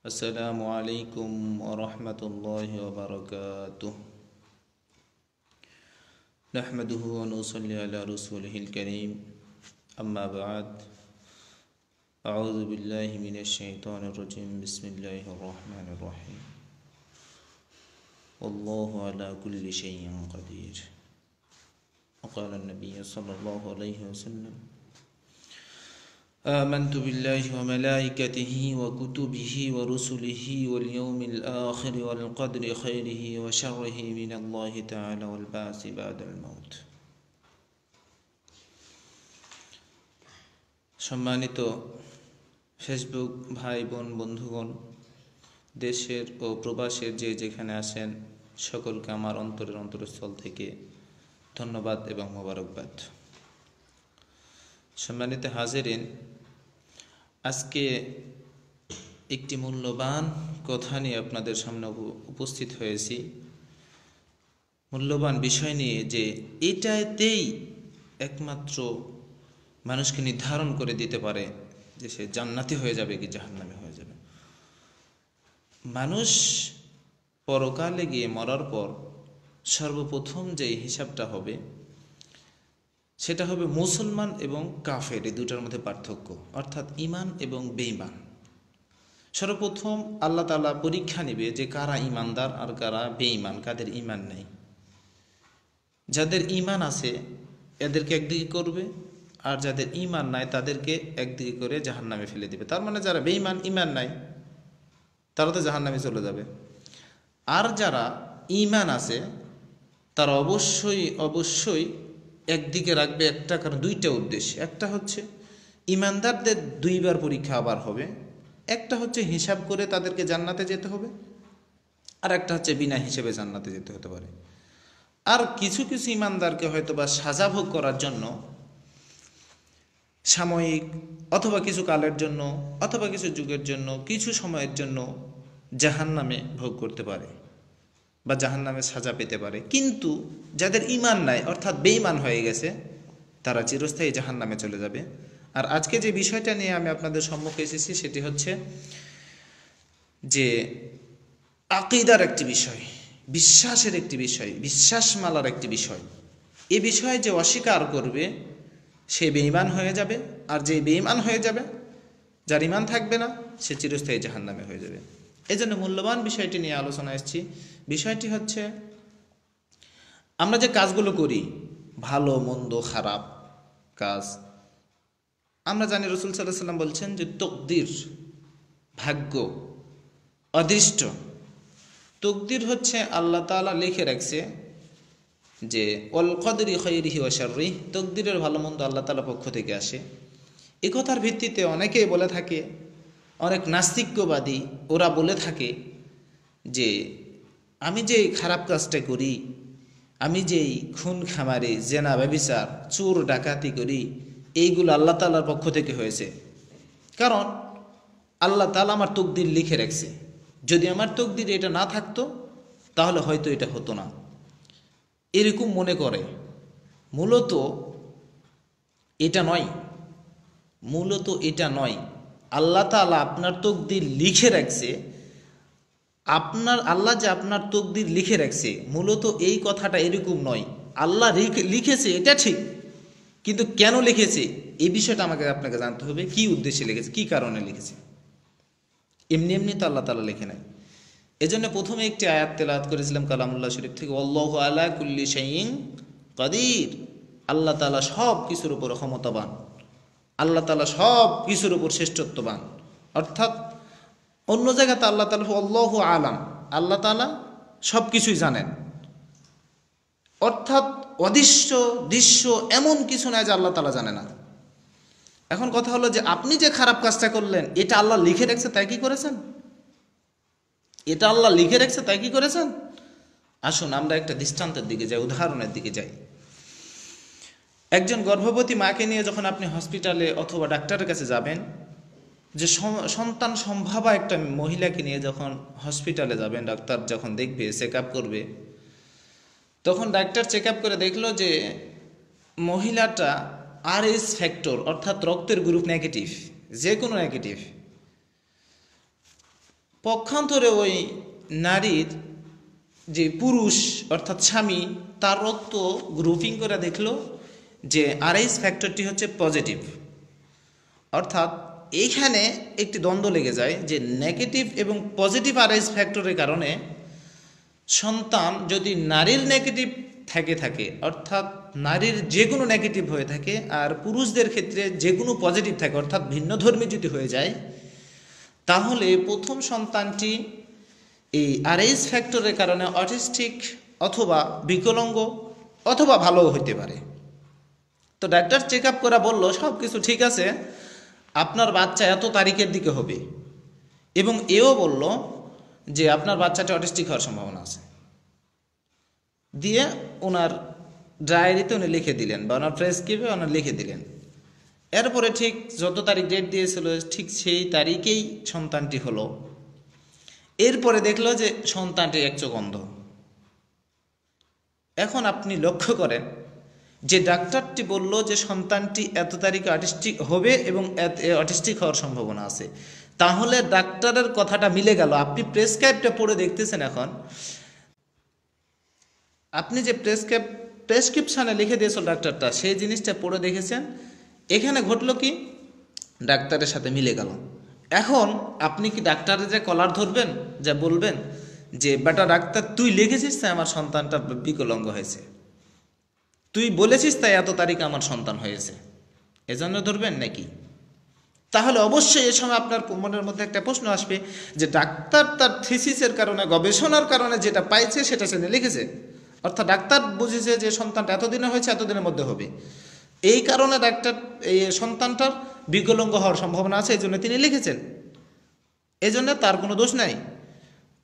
السلام عليكم ورحمة الله وبركاته. نحمده ونصلي على رسوله الكريم. أما بعد، أعوذ بالله من الشيطان الرجيم. بسم الله الرحمن الرحيم. والله على كل شيء قدير. وقال النبي صلى الله عليه وسلم: آمنت بالله وملائكته وكتبه ورسله واليوم الآخر والقدر خيره وشره من الله تعالى والبعث بعد الموت. সম্মানিত ফেসবুক ভাই বোন বন্ধুগণ, দেশের ও প্রবাসের যে যেখানে আছেন সকলকে আমার অন্তরের অন্তরস্থল থেকে ধন্যবাদ এবং মোবারকবাদ। সম্মানিত হাজিরিন, আজকে একটি মূল্যবান কথা নিয়ে আপনাদের সামনে উপস্থিত হয়েছি। মূল্যবান বিষয় নিয়ে, যে এটাতেই একমাত্র মানুষকে নির্ধারণ করে দিতে পারে যে সে জান্নাতি হয়ে যাবে কি জাহান্নামী হয়ে যাবে। মানুষ পরকালে গিয়ে মরার পর সর্বপ্রথম যে হিসাবটা হবে সেটা হবে মুসলমান এবং কাফের, এই দুটার মধ্যে পার্থক্য, অর্থাৎ ঈমান এবং বেঈমান। সর্বপ্রথম আল্লাহ তাআলা পরীক্ষা নেবে যে কারা ঈমানদার আর কারা বেঈমান, কাদের ঈমান নেই। যাদের ঈমান আছে এদেরকে একদিকে করবে, আর যাদের ঈমান নাই তাদেরকে একদিকে করে জাহান্নামে ফেলে দিবে। তার মানে যারা বেঈমান, ঈমান নাই, তারা তো জাহান্নামে চলে যাবে। আর যারা ঈমান আছে তারা অবশ্যই একদিকে রাখবে। একটা কারণ, দুইটা উদ্দেশ্য। একটা হচ্ছে ঈমানদারদের দুইবার পরীক্ষা আবার হবে। একটা হচ্ছে হিসাব করে তাদেরকে জান্নাতে যেতে হবে, আর একটা হচ্ছে বিনা হিসেবে জান্নাতে যেতে হতে পারে। আর কিছু কিছু ঈমানদারকে হয়তো বা সাজা ভোগ করার জন্য সাময়িক অথবা কিছু কালের জন্য অথবা কিছু যুগের জন্য, কিছু সময়ের জন্য জাহান্নামে ভোগ করতে পারে বা জাহান্নামে সাজা পেতে পারে। কিন্তু যাদের ঈমান নাই, অর্থাৎ বেঈমান হয়ে গেছে, তারা চিরস্থায়ী জাহান্নামে চলে যাবে। আর আজকে যে বিষয়টা নিয়ে আমি আপনাদের সম্মুখে এসেছি সেটি হচ্ছে যে আকীদার একটি বিষয়, বিশ্বাসের একটি বিষয়, বিশ্বাসমালার একটি বিষয়। এ বিষয়ে যে অস্বীকার করবে সে বেঈমান হয়ে যাবে, আর যে বেঈমান হয়ে যাবে, যার ঈমান থাকবে না, সে চিরস্থায়ী জাহান্নামে হয়ে যাবে। এই জন্য মূল্যবান বিষয়টি নিয়ে আলোচনা এসেছি। বিষয়টি হচ্ছে, আমরা যে কাজগুলো করি, ভালো মন্দ খারাপ কাজ, আমরা জানি রাসূল সাল্লাল্লাহু আলাইহি ওয়াসাল্লাম বলছেন যে তকদির, ভাগ্য, অদৃষ্ট। তকদির হচ্ছে আল্লাহ তাআলা লিখে রাখছে যে ওয়াল কদরি খাইরিহি ওয়া শাররিহি, তকদিরের ভালো মন্দ আল্লাহ তাআলার পক্ষ থেকে আসে। এই কথার ভিত্তিতে অনেকেই বলে থাকে, অনেক নাস্তিক্যবাদী ওরা বলে থাকে যে আমি যে খারাপ কাজটা করি, আমি যেই খুন খামারি, জেনা ব্যভিচার, চোর ডাকাতি করি, এইগুলো আল্লাহ তাআলার পক্ষ থেকে হয়েছে। কারণ আল্লাহ তাআলা আমার তকদির লিখে রাখছে। যদি আমার তকদির এটা না থাকতো তাহলে হয়তো এটা হতো না, এরকম মনে করে। মূলত এটা নয়। আল্লাহ তাআলা আপনার তকদির লিখে রাখছে। আল্লাহ যে আপনার তকদির লিখে রাখছে, মূলত এই কথাটা এরকম নয়। আল্লাহ লিখেছে এটা ঠিক, কিন্তু কেন লিখেছে এই বিষয়টা আপনাকে জানতে হবে। কি উদ্দেশ্যে লিখেছে, কি কারণে লিখেছে। এমনি তো আল্লাহ তাআলা লিখে নাই। এজন্য প্রথমে একটি আয়াত তেলাওয়াত করেছিলাম কালামুল্লাহ শরীফ থেকে, আল্লাহু আলা কুল্লি শাইইন কাদির। আল্লাহ তাআলা সব কিছুর উপর ক্ষমতাবান, আল্লাহ তাআলা সব কিছুর উপর শ্রেষ্ঠত্ববান। অর্থাৎ অন্য জায়গাতে আল্লাহ তাআলা আল্লাহু আলাম, আল্লাহ তাআলা সব কিছুই জানেন। অর্থাৎ দৃশ্য এমন কিছু নাই যে আল্লাহ তাআলা জানে না। এখন কথা হলো যে আপনি যে খারাপ কাজটা করলেন, এটা আল্লাহ লিখে রাখছে তাই কি করেছেন? আসুন আমরা একটা দৃষ্টান্তের দিকে যাই, উদাহরণের দিকে যাই। একজন গর্ভবতী মাকে নিয়ে যখন আপনি হসপিটালে অথবা ডাক্তারের কাছে যাবেন, যে সন্তান সম্ভাবা একটা মহিলাকে নিয়ে যখন হসপিটালে যাবেন, ডাক্তার যখন দেখবে, চেক আপ করবে, তখন ডাক্তার চেক আপ করে দেখলো যে মহিলাটা RH ফ্যাক্টর, অর্থাৎ রক্তের গ্রুপ নেগেটিভ, যে কোনো নেগেটিভ। পক্ষান্তরে ওই নারীর যে পুরুষ অর্থাৎ স্বামী, তার রক্ত গ্রুপিং করে দেখলো যে আরএইচ ফ্যাক্টরটি হচ্ছে পজিটিভ। অর্থাৎ এইখানে একটি দ্বন্দ্ব লেগে যায় যে নেগেটিভ এবং পজিটিভ আরএইচ ফ্যাক্টরের কারণে সন্তান যদি নারীর নেগেটিভ থাকে অর্থাৎ নারীর যে কোনো নেগেটিভ হয়ে থাকে আর পুরুষদের ক্ষেত্রে যে কোনো পজিটিভ থাকে অর্থাৎ ভিন্নধর্মী যদি হয়ে যায়, তাহলে প্রথম সন্তানটি এই আরএইচ ফ্যাক্টরের কারণে অটিস্টিক অথবা বিকলাঙ্গ অথবা ভালোও হইতে পারে। তো ডাক্তার চেক আপ করা বলল সব কিছু ঠিক আছে, আপনার বাচ্চা এত তারিখের দিকে হবে, এবং এও বলল যে আপনার বাচ্চাটা অটিস্টিক হওয়ার সম্ভাবনা আছে। দিয়ে ওনার ডায়েরিতে উনি লিখে দিলেন বা ওনার প্রেসক্রিপে ওনার লিখে দিলেন। এরপরে ঠিক যত তারিখ ডেট দিয়েছিল ঠিক সেই তারিখেই সন্তানটি হলো। এরপরে দেখলো যে সন্তানটি এক চোখ অন্ধ। এখন আপনি লক্ষ্য করেন যে ডাক্তারটি বলল যে সন্তানটি এত তারিখে অটিস্টিক হবে এবং অটিস্টিক হওয়ার সম্ভাবনা আছে, তাহলে ডাক্তারের কথাটা মিলে গেল। আপনি প্রেসক্রাইবটা পড়ে দেখতেছেন, এখন আপনি যে প্রেসক্রিপশানে লিখে দিয়েছিল ডাক্তারটা, সেই জিনিসটা পড়ে দেখেছেন, এখানে ঘটলো কি ডাক্তারের সাথে মিলে গেল। এখন আপনি কি ডাক্তারের যে কলার ধরবেন, যা বলবেন যে বেটা ডাক্তার তুই লিখেছিস তাই আমার সন্তানটা বিকলাঙ্গ হয়েছে, তুই বলেছিস তাই এত তারিখে আমার সন্তান হয়েছে, এজন্য ধরবেন নাকি? তাহলে অবশ্যই এ সময় আপনার মনের মধ্যে একটা প্রশ্ন আসবে যে ডাক্তার তার থিসিসের কারণে, গবেষণার কারণে যেটা পাইছে সেটা সে লিখেছে, অর্থাৎ ডাক্তার বুঝেছে যে সন্তানটা এতদিনে হয়েছে, এতদিনের মধ্যে হবে, এই কারণে ডাক্তার এই সন্তানটার বিকলাঙ্গ হওয়ার সম্ভাবনা আছে, এই জন্য তিনি লিখেছেন, এই জন্য তার কোনো দোষ নাই।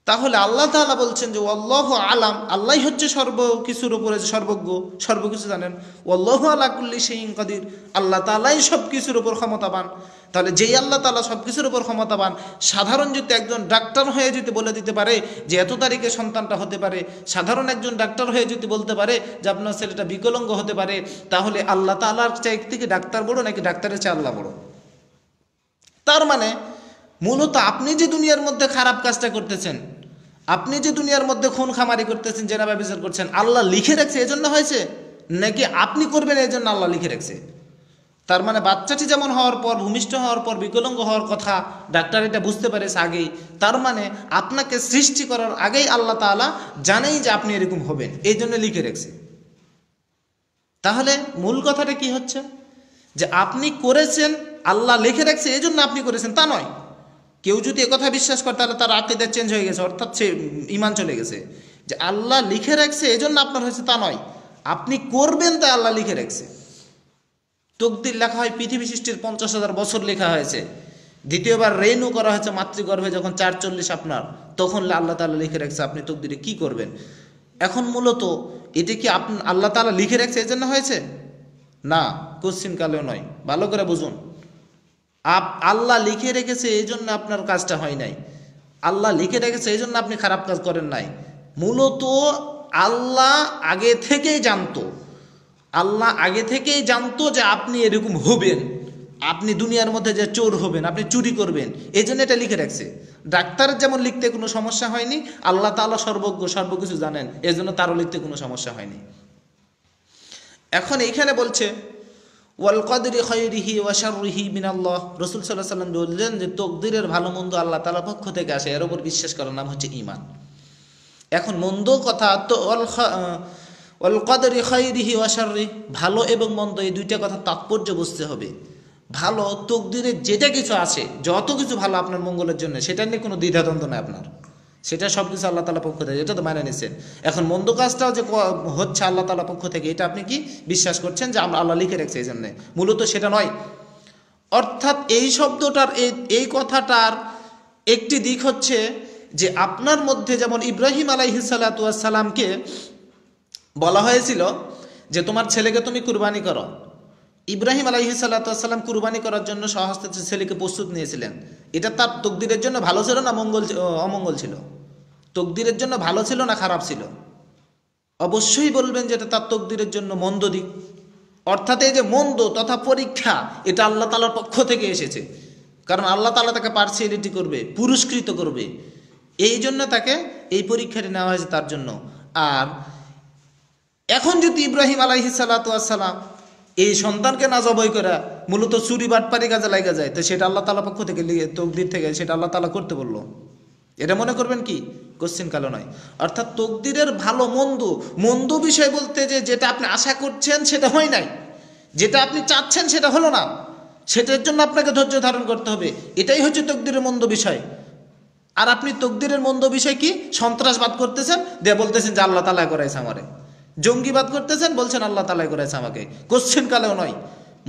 তাহলে আল্লাহ তাআলা বলছেন যে আল্লাহু আলাম, আল্লাহই হচ্ছে সর্বকিছুর উপরে সর্বজ্ঞ, সর্বকিছু জানেন। আল্লাহু আলা কুল্লি শাইইন কাদির, আল্লাহ তাআলাই সব কিছুর উপর ক্ষমতাবান। তাহলে যেই আল্লাহ তাআলা সব কিছুর উপর ক্ষমতাবান, সাধারণ যদি একজন ডাক্তার হয়ে যদি বলে দিতে পারে যে এত তারিখে সন্তানটা হতে পারে, সাধারণ একজন ডাক্তার হয়ে যদি বলতে পারে যে আপনার ছেলেটা বিকলাঙ্গ হতে পারে, তাহলে আল্লাহ তাআলার চাইতে থেকে ডাক্তার বড় নাকি ডাক্তারের চেয়ে আল্লাহ বড়? তার মানে মূলত আপনি যে দুনিয়ার মধ্যে খারাপ কাজটা করতেছেন, আপনি যে দুনিয়ার মধ্যে খুন খামারি করতেছেন, জেনা ব্যভিচার করছেন, আল্লাহ লিখে রাখছে এজন্য হয়েছে, নাকি আপনি করবেন এই জন্য আল্লাহ লিখে রাখছে? তার মানে বাচ্চাটি যেমন হওয়ার পর, ভূমিষ্ঠ হওয়ার পর বিকলাঙ্গ হওয়ার কথা ডাক্তার এটা বুঝতে পেরেছে আগেই, তার মানে আপনাকে সৃষ্টি করার আগেই আল্লাহ তাআলা জানেই যে আপনি এরকম হবেন, এই জন্য লিখে রাখছে। তাহলে মূল কথাটা কি হচ্ছে যে আপনি করেছেন, আল্লাহ লিখে রাখছে এই জন্য আপনি করেছেন তা নয়। কেউ যদি একথা বিশ্বাস করে তাহলে তার আকীদা চেঞ্জ হয়ে গেছে, অর্থাৎ সে ঈমান চলে গেছে। যে আল্লাহ লিখে রাখছে এই জন্য আপনার হয়েছে তা নয়, আপনি করবেন তাই আল্লাহ লিখে রাখছে। তকদির লেখা হয় পৃথিবী সৃষ্টির 50,000 বছর লেখা হয়েছে, দ্বিতীয়বার রেনু করা হয়েছে মাতৃগর্ভে যখন 440 আপনার, তখন আল্লাহ তাআলা লিখে রাখছে আপনি তকদিরে কি করবেন। এখন মূলত এটা কি আল্লাহ তাআলা লিখে রাখছে এই জন্য হয়েছে? না, কোশ্চিন কালেও নয়। ভালো করে বুঝুন, আল্লাহ লিখে রেখেছে এই জন্য আপনার কাজটা হয় নাই, আল্লাহ লিখে রেখেছে এই জন্য আপনি খারাপ কাজ করেন নাই। মূলত আল্লাহ আগে থেকেই জানতো, আল্লাহ আগে থেকেই জানতো যে আপনি এরকম হবেন, আপনি দুনিয়ার মধ্যে যে চোর হবেন, আপনি চুরি করবেন, এই জন্য এটা লিখে রাখছে। ডাক্তারের যেমন লিখতে কোনো সমস্যা হয়নি, আল্লাহ তাআলা সর্বজ্ঞ, সর্বকিছু জানেন, এই জন্য তারও লিখতে কোনো সমস্যা হয়নি। এখন এইখানে বলছে ওয়াল কদরি খায়রিহি ওয়া শাররিহি মিনাল্লাহ, রাসূল সাল্লাল্লাহু আলাইহি ওয়াসাল্লাম বললেন যে তকদিরের ভালো মন্দ আল্লাহ তাআলার পক্ষ থেকে আসে, এর উপর বিশ্বাস করার নাম হচ্ছে ঈমান। এখন মন্দ কথা তো ওয়াল কদরি খায়রিহি ওয়া শাররিহি, ভালো এবং মন্দ এই দুইটা কথা তাৎপর্য বুঝতে হবে। ভালো তকদিরে যেটা কিছু আছে, যত কিছু ভালো আপনার মঙ্গলের জন্য, সেটা নিয়ে কোনো দ্বিধাদ্বন্দ্ব নেই আপনার, সেটা সব কিছু আল্লাহ তাআলার পক্ষ থেকে, এটা তো মানে নিছেন। এখন মন্দ কাজটাও যে হচ্ছে আল্লাহ তাআলার পক্ষ থেকে, এটা আপনি কি বিশ্বাস করছেন যে আমরা আল্লাহ লিখে রাখছে এই জন্যে? মূলত সেটা নয়। অর্থাৎ এই শব্দটার, এই কথাটার একটি দিক হচ্ছে যে আপনার মধ্যে যেমন ইব্রাহিম আলাইহিস সালাতু ওয়াস সালামকে বলা হয়েছিল যে তোমার ছেলেকে তুমি কুরবানি করো। ইব্রাহিম আলাইহিস সালাতু ওয়াস সালাম কুরবানি করার জন্য স্বহস্তে ছেলেকে প্রস্তুত নিয়েছিলেন। এটা তার তকদিরের জন্য ভালো ছিল না অমঙ্গল ছিল? তকদিরের জন্য ভালো ছিল না খারাপ ছিল? অবশ্যই বলবেন যে এটা তার তকদিরের জন্য মন্দ দিক। অর্থাৎ এই যে মন্দ তথা পরীক্ষা, এটা আল্লাহ তাআলার পক্ষ থেকে এসেছে। কারণ আল্লাহ তাআলা তাকে পার্সিয়ালিটি করবে, পুরস্কৃত করবে, এই জন্য তাকে এই পরীক্ষাটি নেওয়া হয়েছে তার জন্য। আর এখন যদি ইব্রাহিম আলাইহিস সালাতু ওয়াস সালাম এই সন্তানকে না জবাই করে মূলত চুরি বাটপারি কাজে লাগা যায়, তো সেটা আল্লাহ তাআলা পক্ষ থেকে তকদির থেকে সেটা আল্লাহ তাআলা করতে বললো, এটা মনে করবেন কি কোশ্চেন কালো নয়। অর্থাৎ তকদিরের ভালো মন্দ, মন্দ বিষয় বলতে যে যেটা আপনি আশা করছেন সেটা হয় নাই, যেটা আপনি চাচ্ছেন সেটা হলো না, সেটার জন্য আপনাকে ধৈর্য ধারণ করতে হবে, এটাই হচ্ছে তকদিরের মন্দ বিষয়। আর আপনি তকদিরের মন্দ বিষয় কি, সন্ত্রাসবাদ করতেছেন দিয়ে বলতেছেন যে আল্লাহ তাআলা করাইছে আমারে, জঙ্গিবাদ করতেছেন বলছেন আল্লাহ তাআলা করাইছে আমাকে, কোশ্চেন কালেও নয়,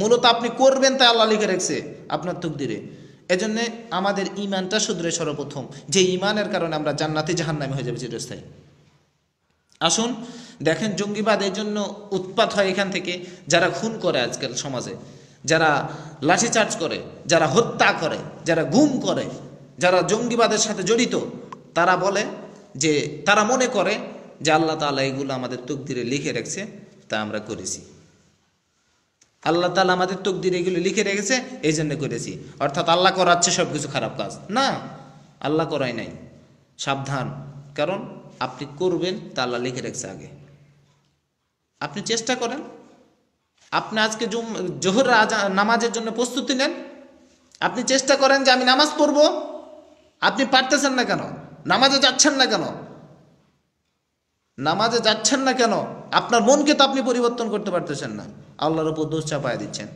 মূলত আপনি করবেন তাই আল্লাহ লিখে রেখেছে আপনার তকদিরে। এজন্য আমাদের ঈমানটা শুধরে সর্বপ্রথম, যে ঈমানের কারণে আমরা জান্নাতি জাহান্নামী হয়ে যাবে চিরস্থায়ী। আসুন দেখেন, জঙ্গিবাদ এই জন্য উৎপাত হয় এখান থেকে, যারা খুন করে আজকাল সমাজে, যারা লাঠিচার্জ করে, যারা হত্যা করে, যারা গুম করে, যারা জঙ্গিবাদের সাথে জড়িত, তারা বলে যে, তারা মনে করে যে আল্লাহ তাআলা এগুলো আমাদের তকদিরে লিখে রেখেছে তা আমরা করেছি, আল্লাহ তাআলা আমাদের তকদিরে এগুলো লিখে রেখেছে এই জন্য করেছি, অর্থাৎ আল্লাহ করাচ্ছে সব কিছু খারাপ কাজ। না, আল্লাহ করাই নাই, সাবধান, কারণ আপনি করবেন তা আল্লাহ লিখে রেখেছে আগে। আপনি চেষ্টা করেন, আপনি আজকে জোহর নামাজের জন্য প্রস্তুতি নেন, আপনি চেষ্টা করেন যে আমি নামাজ পড়ব, আপনি পারতেছেন না কেন, নামাজে যাচ্ছেন না কেন, নামাজে যাচ্ছেন না কেন, আপনার মনকে তো আপনি পরিবর্তন করতে পারতেছেন না, আল্লাহর উপর দোষ চাপায় দিচ্ছেন।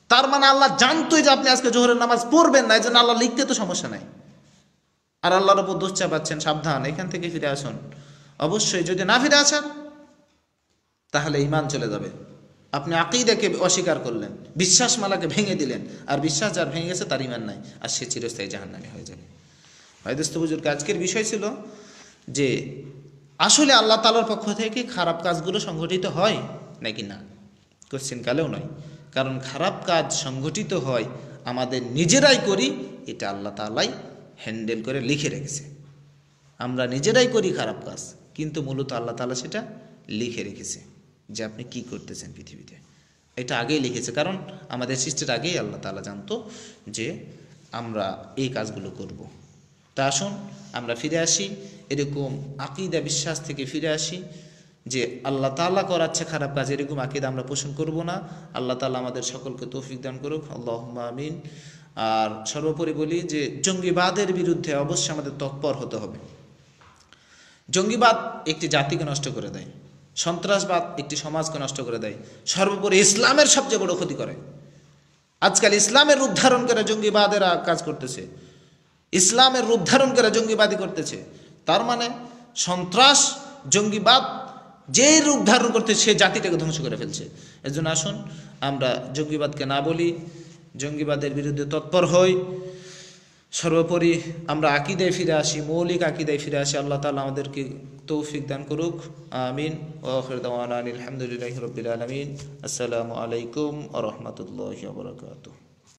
তার মানে আল্লাহ জানতোই যে আপনি আজকে জোহরের নামাজ পড়বেন না, এই জন্য আল্লাহ লিখতে তো সমস্যা নাই, আর আল্লাহর উপর দোষ চাপাচ্ছেন। সাবধান, এখান থেকে ফিরে আসুন। অবশ্যই যদি না ফিরে আসেন তাহলে ঈমান চলে যাবে, আপনি আকীদাকে অস্বীকার করলেন, বিশ্বাস মালাকে ভেঙে দিলেন, আর বিশ্বাস যার ভেঙে গেছে তার ঈমান নাই, আর সে চিরস্থায়ী জাহান্নামী হয়ে যাবে। ভাই দোস্ত বুজুর্গ, আজকের বিষয় ছিল যে আসলে আল্লাহ তাআলার পক্ষ থেকে খারাপ কাজগুলো সংঘটিত হয় নাকি না, কোশ্চেন কালেও নয়, কারণ খারাপ কাজ সংঘটিত হয় আমাদের নিজেরাই করি, এটা আল্লাহ তাআলাই হ্যান্ডেল করে লিখে রেখেছে। আমরা নিজেরাই করি খারাপ কাজ, কিন্তু মূলত আল্লাহ তাআলা সেটা লিখে রেখেছে যে আপনি কি করতেছেন পৃথিবীতে, এটা আগেই লিখেছে, কারণ আমাদের সৃষ্টির আগেই আল্লাহ তাআলা জানতো যে আমরা এই কাজগুলো করব। তা আসুন আমরা ফিরে আসি, এরকম আকীদা বিশ্বাস থেকে ফিরে আসি যে আল্লাহ তাআলা করাচ্ছে খারাপ কাজ, এরকম আকীদা আমরা পোষণ করব না। আল্লাহ তাআলা আমাদের সকলকে তৌফিক দান করুক, আল্লাহুম্মা আমিন। আর সর্বোপরি বলি যে জঙ্গিবাদের বিরুদ্ধে অবশ্যই আমাদের তৎপর হতে হবে। জঙ্গিবাদ একটি জাতিকে নষ্ট করে দেয়, সন্ত্রাসবাদ একটি সমাজকে নষ্ট করে দেয়, সর্বোপরি ইসলামের সবচেয়ে বড় ক্ষতি করে। আজকাল ইসলামের রূপ ধারণ করে জঙ্গিবাদেরা কাজ করতেছে, ইসলামের রূপ ধারণ করে জঙ্গিবাদী করতেছে। তার মানে সন্ত্রাস, জঙ্গিবাদ যে রূপ ধারণ করতে সে জাতিটাকে ধ্বংস করে ফেলছে। এজন্য আসুন আমরা জঙ্গিবাদকে না বলি, জঙ্গিবাদের বিরুদ্ধে তৎপর হই। সর্বোপরি আমরা আকীদায় ফিরে আসি, মৌলিক আকীদায় ফিরে আসি। আল্লাহ তাআলা আমাদেরকে তৌফিক দান করুক, আমিন। ওয়া আখিরু দাওয়ানা আলহামদুলিল্লাহি রাব্বিল আলামিন। আসসালামু আলাইকুম ওয়া রাহমাতুল্লাহি ওয়া বারাকাতুহু।